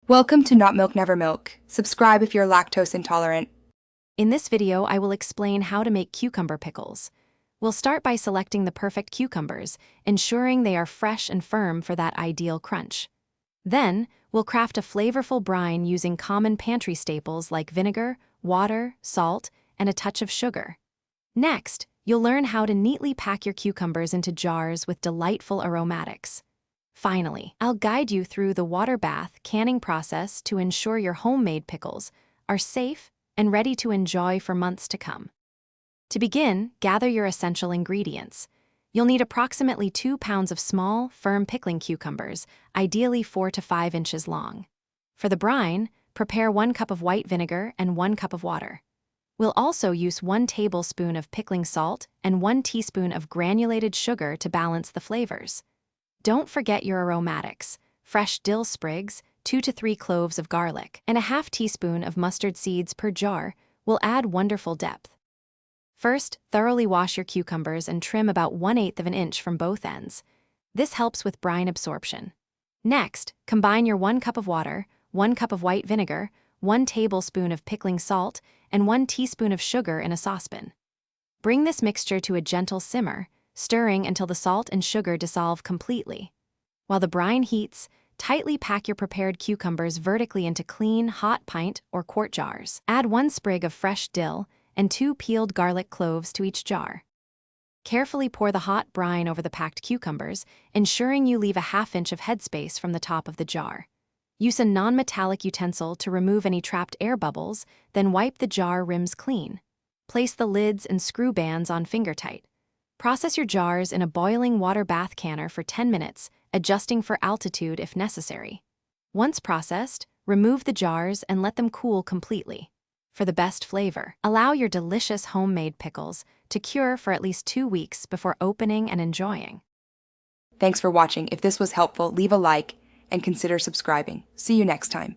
Welcome to Not Milk Never Milk. Subscribe if you're lactose intolerant. In this video, I will explain how to make cucumber pickles. We'll start by selecting the perfect cucumbers, ensuring they are fresh and firm for that ideal crunch. Then, we'll craft a flavorful brine using common pantry staples like vinegar, water, salt, and a touch of sugar. Next, you'll learn how to neatly pack your cucumbers into jars with delightful aromatics. Finally, I'll guide you through the water bath canning process to ensure your homemade pickles are safe and ready to enjoy for months to come. To begin, gather your essential ingredients. You'll need approximately 2 pounds of small, firm pickling cucumbers, ideally 4 to 5 inches long. For the brine, prepare 1 cup of white vinegar and 1 cup of water. We'll also use 1 tablespoon of pickling salt and 1 teaspoon of granulated sugar to balance the flavors. Don't forget your aromatics: fresh dill sprigs, 2 to 3 cloves of garlic, and a half teaspoon of mustard seeds per jar will add wonderful depth. First, thoroughly wash your cucumbers and trim about 1/8 of an inch from both ends. This helps with brine absorption. Next, combine your 1 cup of water, 1 cup of white vinegar, 1 tablespoon of pickling salt, and 1 teaspoon of sugar in a saucepan. Bring this mixture to a gentle simmer, stirring until the salt and sugar dissolve completely. While the brine heats, tightly pack your prepared cucumbers vertically into clean, hot pint or quart jars. Add 1 sprig of fresh dill and 2 peeled garlic cloves to each jar. Carefully pour the hot brine over the packed cucumbers, ensuring you leave a ½ inch of headspace from the top of the jar. Use a non-metallic utensil to remove any trapped air bubbles, then wipe the jar rims clean. Place the lids and screw bands on finger tight. Process your jars in a boiling water bath canner for 10 minutes, adjusting for altitude if necessary. Once processed, remove the jars and let them cool completely. For the best flavor, allow your delicious homemade pickles to cure for at least 2 weeks before opening and enjoying. Thanks for watching. If this was helpful, leave a like and consider subscribing. See you next time.